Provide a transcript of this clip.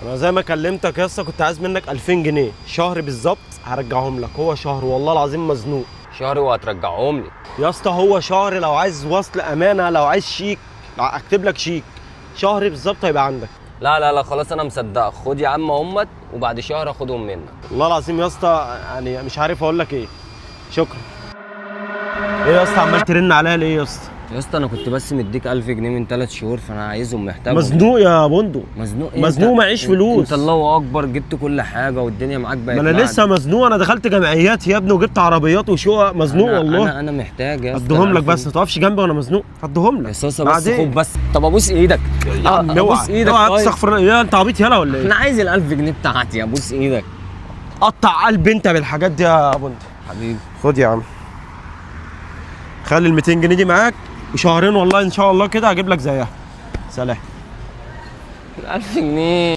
انا زي ما كلمتك يا اسطى كنت عايز منك 2000 جنيه شهر بالظبط، هرجعهم لك. هو شهر والله العظيم مزنوق. شهري وهترجعهم لي؟ يا اسطى هو شهر، لو عايز وصل امانه، لو عايز شيك اكتب لك شيك. شهر بالظبط هيبقى عندك. لا لا لا خلاص انا مصدقك، خد يا عم همت وبعد شهر اخدهم منك. والله العظيم يا اسطى يعني مش عارف اقول لك ايه. شكرا. ايه يا اسطى عمال ترن عليا ليه يا اسطى؟ يا اسطى انا كنت بس مديك 1000 جنيه من 3 شهور فانا عايزهم، محتاجهم. مزنوق يا بندق. مزنوق ايه؟ مزنوق معيش فلوس. انت الله اكبر جبت كل حاجه والدنيا معاك بقت. ما انا لسه مزنوق، انا دخلت جمعيات يا ابني وجبت عربيات وشقق. مزنوق والله. انا محتاج يا اسطى. اديهم لك بس، ما تقفش جنبي وانا مزنوق. هديهم لك يا صاصه بس خد بس. طب ابوس ايدك. ابوس ايدك. استغفر الله. يا انت عبيط يالا ولا ايه؟ انا عايز ال1000 جنيه بتاعتي، ابوس ايدك. قطع قلب انت بالحاجات دي يا بندق. حبيبي خد يا عم، خلي ال 200 جنيه دي معاك، وشهرين والله ان شاء الله كده هجيب لك زيها. سلام. ال1000 جنيه